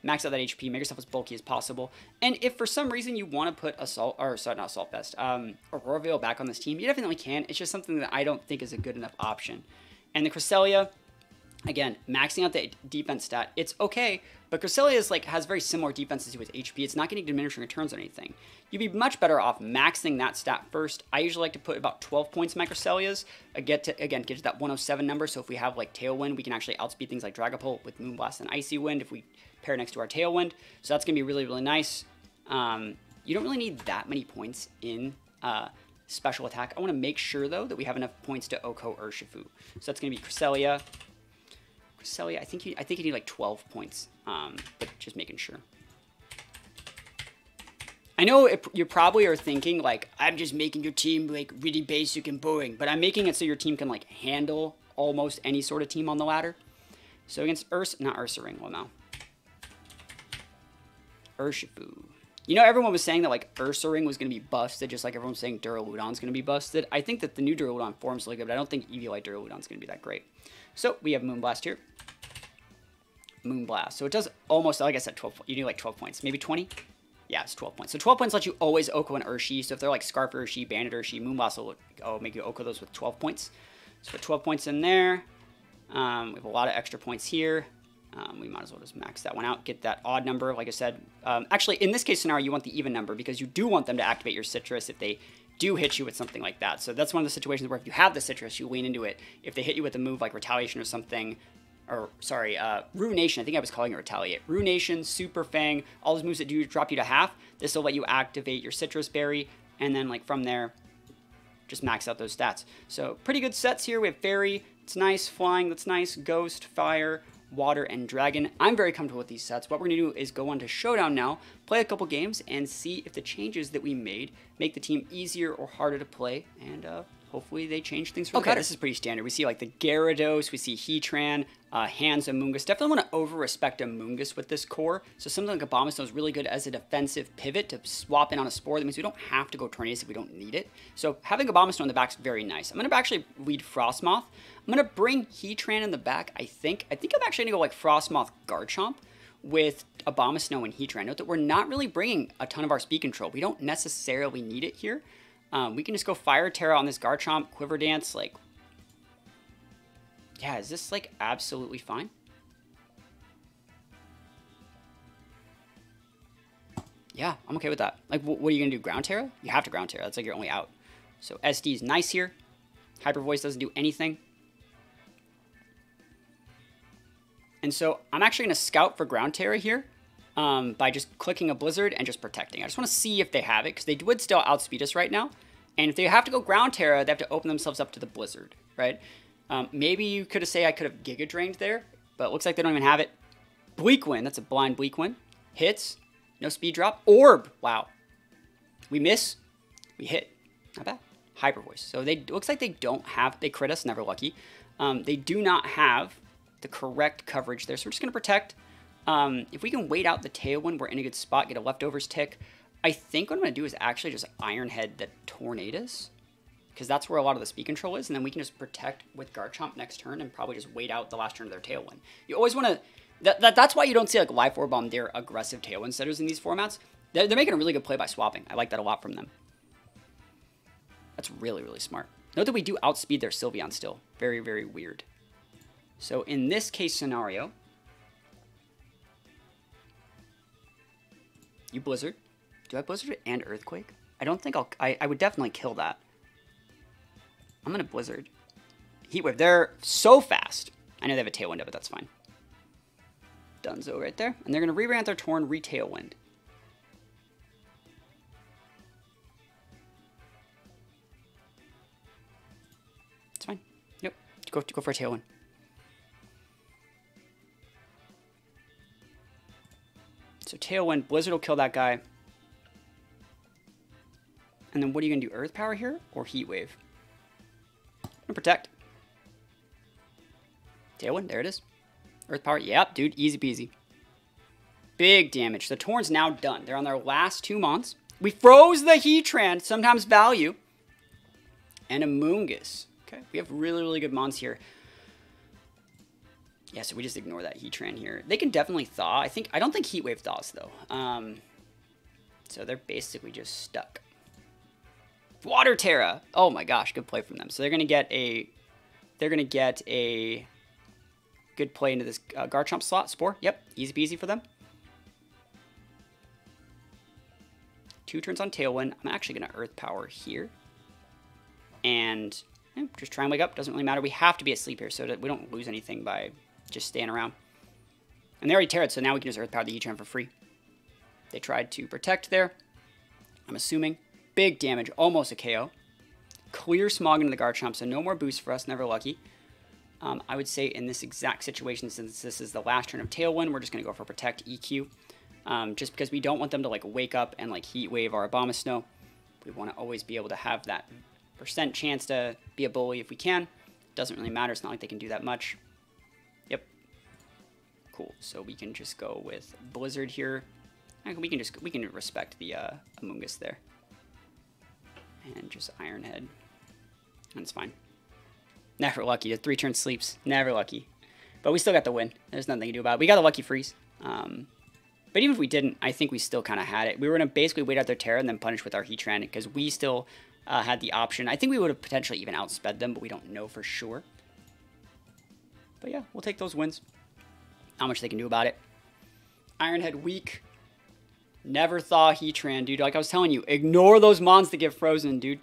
Max out that HP, make yourself as bulky as possible. And if for some reason you want to put Assault Vest, Aurora Veil back on this team, you definitely can. It's just something that I don't think is a good enough option. And the Cresselia, again, maxing out the defense stat, it's okay, but Cresselia is like has very similar defenses to its HP. It's not getting diminishing returns on anything. You'd be much better off maxing that stat first. I usually like to put about 12 points in my Cresselias, get to that 107 number. So if we have like Tailwind, we can actually outspeed things like Dragapult with Moonblast and Icy Wind if we pair next to our Tailwind. So that's gonna be really, really nice. You don't really need that many points in special attack. I want to make sure though that we have enough points to Oko Urshifu. So that's gonna be Cresselia. I think you need like 12 points, but just making sure. I know you probably are thinking like, I'm just making your team like really basic and boring, but I'm making it so your team can like handle almost any sort of team on the ladder. So against Ursaring, well no. Urshifu. You know, everyone was saying that like Ursaring was going to be busted, just like everyone was saying Duraludon's going to be busted. I think that the new Duraludon form's really good, but I don't think Eevee-like Duraludon's going to be that great. So we have Moonblast here. Moonblast. So it does almost, like I said, 12. You need like 12 points, maybe 20. Yeah, it's 12 points. So 12 points lets you always Oko and Urshi. So if they're like Scarf Urshi, Bandit Urshi, Moonblast will make you Oko those with 12 points. So put 12 points in there. We have a lot of extra points here. We might as well just max that one out, get that odd number, like I said. Actually, in this case scenario, you want the even number because you do want them to activate your Citrus if they do hit you with something like that. So that's one of the situations where if you have the Citrus, you lean into it. If they hit you with a move like Retaliation or something, or sorry, Ruination, I think I was calling it Retaliate. Ruination, Super Fang, all those moves that do drop you to half, this will let you activate your Citrus Berry, and then like from there, just max out those stats. So pretty good sets here. We have Fairy, it's nice, Flying, that's nice, Ghost, Fire, Water, and Dragon. I'm very comfortable with these sets. What we're going to do is go on to Showdown now, play a couple games, and see if the changes that we made make the team easier or harder to play, and hopefully they change things for the better. This is pretty standard. We see like the Gyarados, we see Heatran, Hands, Amoonguss. Definitely want to over-respect Amoonguss with this core. So something like Abomasnow is really good as a defensive pivot to swap in on a Spore. That means we don't have to go Tornadus if we don't need it. So having Abomasnow in the back is very nice. I'm going to actually lead Frosmoth. I'm going to bring Heatran in the back, I think. I'm actually going to go like Frosmoth Garchomp with Abomasnow and Heatran. Note that we're not really bringing a ton of our speed control. We don't necessarily need it here. We can just go Fire Tera on this Garchomp, Quiver Dance, like... Yeah, is this, like, absolutely fine? Yeah, I'm okay with that. Like, what are you going to do, Ground Tera? You have to Ground Tera. That's, like, your only out. So, SD is nice here. Hyper Voice doesn't do anything. And so, I'm actually going to scout for Ground Tera here by just clicking a Blizzard and just protecting. I just want to see if they have it, because they would still outspeed us right now. And if they have to go Ground Tera, they have to open themselves up to the Blizzard, right? Maybe you could have I could have Giga Drained there, but it looks like they don't even have it. Bleakwind, that's a blind Bleakwind. Hits, no speed drop. Orb, wow. We miss, we hit, not bad. Hyper Voice. So it looks like they don't have, they crit us, never lucky. They do not have the correct coverage there, so we're just going to protect. If we can wait out the Tailwind, we're in a good spot, get a Leftovers tick. I think what I'm going to do is actually just Iron Head the Tornadus, because that's where a lot of the speed control is, and then we can just protect with Garchomp next turn and probably just wait out the last turn of their Tailwind. You always want to, that's why you don't see like Life Orb on their aggressive Tailwind setters in these formats. They're making a really good play by swapping. I like that a lot from them. That's really, really smart. Note that we do outspeed their Sylveon still. Very, very weird. So in this case scenario, you Blizzard. Do I Blizzard and Earthquake? I don't think I would definitely kill that. I'm going to Blizzard. Heatwave. They're so fast. I know they have a Tailwind up, but that's fine. Dunzo right there. And they're going to re-Rant their Torn, re-Tailwind. It's fine. Yep. Go for a Tailwind. So Tailwind, Blizzard will kill that guy. And then what are you going to do? Earth Power here or Heat Wave? I'm going to protect. Tailwind, there it is. Earth Power, yep, dude, easy peasy. Big damage. The Torn's now done. They're on their last 2 months. We froze the Heatran, sometimes value. And a Moongus. Okay, we have really, really good mons here. Yeah, so we just ignore that Heatran here. They can definitely thaw. I don't think Heat Wave thaws though. So they're basically just stuck. Water Tera. Oh my gosh, good play from them. So they're gonna get a good play into this Garchomp slot. Spore. Yep, easy peasy for them. 2 turns on Tailwind. I'm actually gonna Earth Power here. And just try and wake up. Doesn't really matter. We have to be asleep here so that we don't lose anything by just staying around. And they already Tera'd, so now we can just Earth Power the Heatran for free. They tried to protect there. I'm assuming. Big damage, almost a KO. Clear Smog into the Garchomp, so no more boost for us, never lucky. I would say in this exact situation, since this is the last turn of Tailwind, we're just going to go for Protect EQ. Just because we don't want them to like wake up and like Heat Wave our Abomasnow. We want to always be able to have that % chance to be a bully if we can. Doesn't really matter, it's not like they can do that much. Yep. Cool, so we can just go with Blizzard here. We can respect the Amoongus there. And just Iron Head. That's fine. Never lucky. The 3-turn sleeps. Never lucky. But we still got the win. There's nothing to do about it. We got a lucky freeze. But even if we didn't, I think we still kind of had it. We were going to basically wait out their Tera and then punish with our Heatran because we still had the option. I think we would have potentially even outsped them, but we don't know for sure. But yeah, we'll take those wins. Not much they can do about it. Iron Head weak. Never thaw Heatran, dude. Like I was telling you, ignore those mons that get frozen, dude.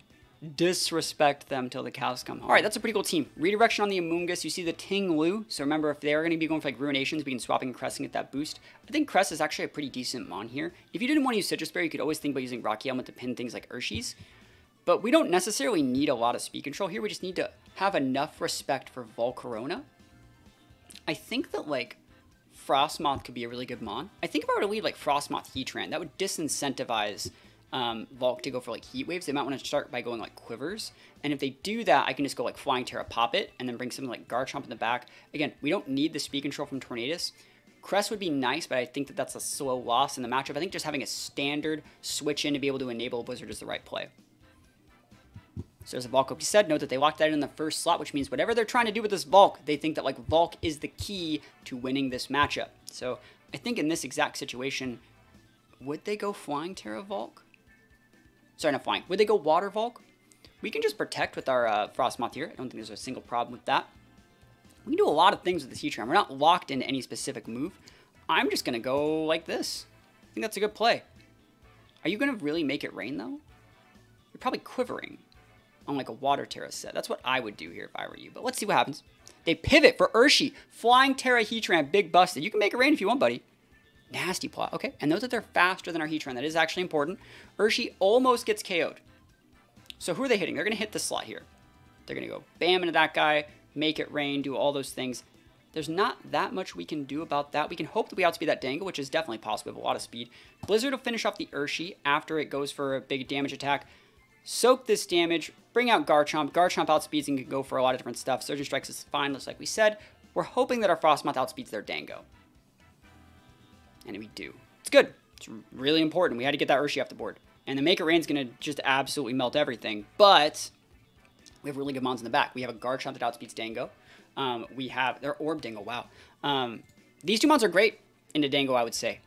Disrespect them till the cows come home. All right, that's a pretty cool team. Redirection on the Amoongus. You see the Ting Lu. So remember, if they are going to be going for like Ruinations, we can swap in Crest and get that boost. I think Crest is actually a pretty decent mon here. If you didn't want to use Citrus Berry, you could always think about using Rocky Helmet to pin things like Urshi's. But we don't necessarily need a lot of speed control here. We just need to have enough respect for Volcarona. I think that like Frosmoth could be a really good mon. I think if I were to lead like Frosmoth Heatran, that would disincentivize Volk to go for like Heat Waves. They might want to start by going like Quivers. And if they do that, I can just go like Flying Tera, pop it, and then bring something like Garchomp in the back. Again, we don't need the speed control from Tornadus. Crest would be nice, but I think that that's a slow loss in the matchup. I think just having a standard switch in to be able to enable Blizzard is the right play. So there's a Volk, like we said. Note that they locked that in the first slot, which means whatever they're trying to do with this Volk, they think that like Volk is the key to winning this matchup. So I think in this exact situation, would they go Flying Tera Volk? Sorry, not Flying. Would they go Water Volk? We can just protect with our Frosmoth here. I don't think there's a single problem with that. We can do a lot of things with this Heatran. We're not locked into any specific move. I'm just going to go like this. I think that's a good play. Are you going to really make it rain, though? You're probably quivering on like a Water Tera set. That's what I would do here if I were you. But let's see what happens. They pivot for Urshi. Flying Tera Heatran, big busted. You can make it rain if you want, buddy. Nasty plot. Okay, and note that they're faster than our Heatran. That is actually important. Urshi almost gets KO'd. So who are they hitting? They're going to hit the slot here. They're going to go bam into that guy, make it rain, do all those things. There's not that much we can do about that. We can hope that we outspeed that Dango, which is definitely possible. We have a lot of speed. Blizzard will finish off the Urshi after it goes for a big damage attack. Soak this damage, bring out Garchomp. Garchomp outspeeds and can go for a lot of different stuff. Surging Strikes is fine, just like we said. We're hoping that our Frosmoth outspeeds their Dango. And we do. It's good. It's really important. We had to get that Urshi off the board. And the Make It Rain is going to just absolutely melt everything. But we have really good mons in the back. We have a Garchomp that outspeeds Dango. We have their Orb Dango. Wow. These two mons are great into Dango, I would say.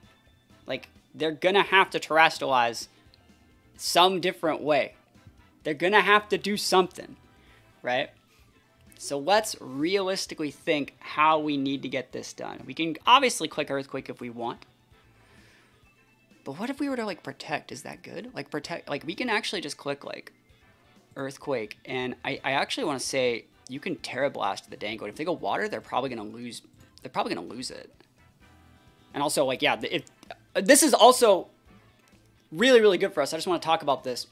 Like, they're going to have to terrestrialize some different way. They're going to have to do something, right? So let's realistically think how we need to get this done. We can obviously click Earthquake if we want. But what if we were to, like, protect? Is that good? Like, protect, like, we can actually just click, like, Earthquake. And I actually want to say you can Tera Blast the Dango. If they go water, they're probably going to lose. They're probably going to lose it. And also, like, yeah, this is also really, really good for us. I just want to talk about this.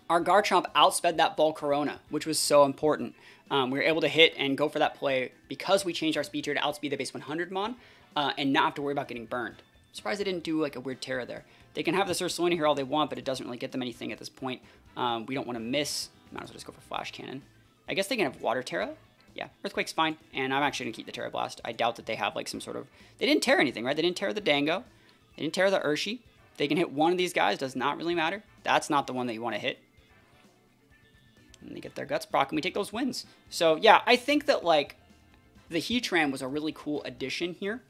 Our Garchomp outsped that Volcarona, which was so important. We were able to hit and go for that play because we changed our speed tier to outspeed the base 100 mon and not have to worry about getting burned. I'm surprised they didn't do like a weird Tera there. They can have the Ursaluna here all they want, but it doesn't really get them anything at this point. We don't want to miss. Might as well just go for Flash Cannon. I guess they can have Water Tera. Yeah, Earthquake's fine. And I'm actually going to keep the Tera Blast. I doubt that they have like some sort of... They didn't tear anything, right? They didn't tear the Dango. They didn't tear the Urshi. They can hit one of these guys. Does not really matter. That's not the one that you want to hit. And they get their Guts proc, and we take those wins. So, yeah, I think that, like, the Heatran was a really cool addition here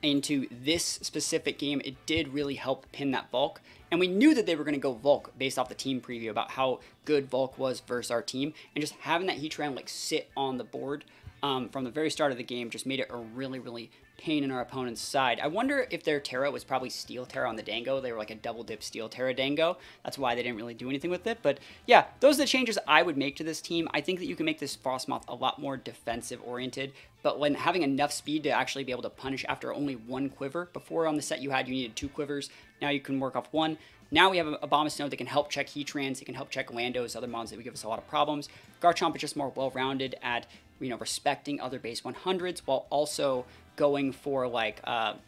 into this specific game. It did really help pin that Volk. And we knew that they were going to go Volk based off the team preview about how good Volk was versus our team. And just having that Heatran, like, sit on the board from the very start of the game just made it a really, really pain in our opponent's side. I wonder if their Tera was probably Steel Tera on the Dango. They were like a double dip Steel Tera Dango. That's why they didn't really do anything with it. But yeah, those are the changes I would make to this team. I think that you can make this Frosmoth a lot more defensive oriented, but when having enough speed to actually be able to punish after only one Quiver. Before on the set you needed 2 Quivers. Now you can work off 1. Now we have a Abomasnow that can help check Heatrans, it can help check Landos, other mons that would give us a lot of problems. Garchomp is just more well-rounded at, you know, respecting other base 100s while also going for, like,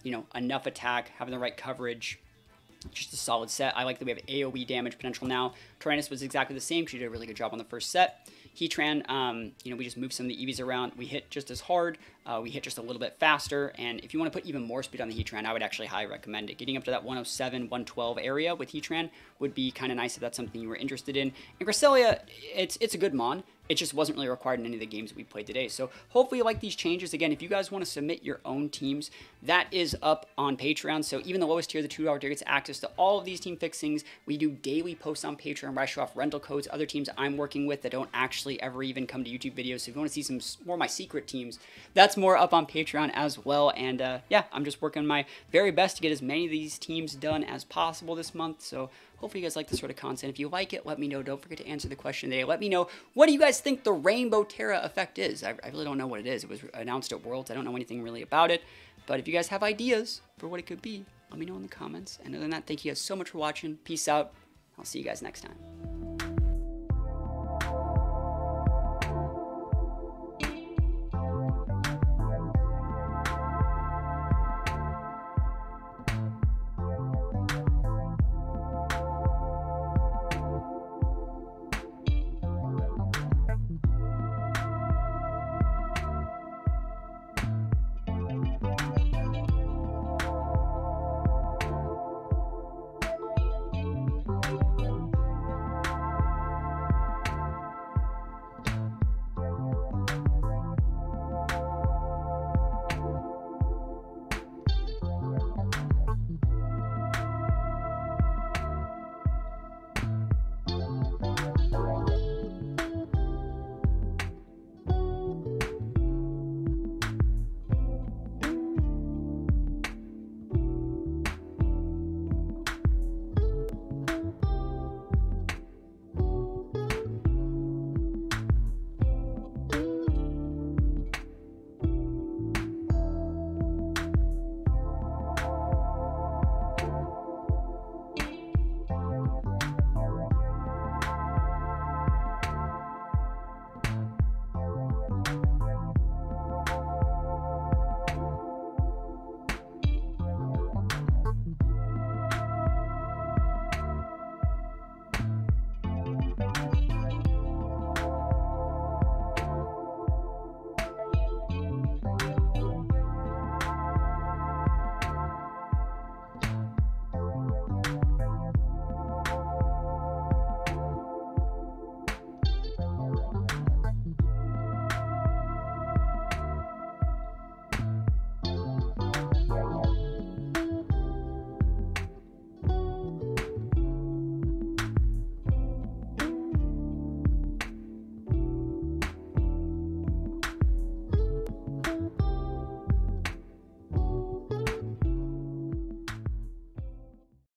you know, enough attack, having the right coverage. Just a solid set. I like that we have AoE damage potential now. Tornadus was exactly the same. She did a really good job on the first set. Heatran, you know, we just moved some of the EVs around. We hit just as hard. We hit just a little bit faster. And if you want to put even more speed on the Heatran, I would actually highly recommend it. Getting up to that 107, 112 area with Heatran would be kind of nice if that's something you were interested in. And Cresselia, it's a good mon. It just wasn't really required in any of the games that we played today. So hopefully you like these changes. Again, if you guys want to submit your own teams, that is up on Patreon. So even the lowest tier, the $2 tier, gets access to all of these team fixings. We do daily posts on Patreon where I show off rental codes, other teams I'm working with that don't actually ever even come to YouTube videos. So if you want to see some more of my secret teams, that's more up on Patreon as well. And yeah, I'm just working my very best to get as many of these teams done as possible this month. So hopefully you guys like this sort of content. If you like it, let me know. Don't forget to answer the question today. Let me know, what do you guys think the Rainbow Tera effect is? I really don't know what it is. It was announced at Worlds. I don't know anything really about it. But if you guys have ideas for what it could be, let me know in the comments. And other than that, thank you guys so much for watching. Peace out. I'll see you guys next time.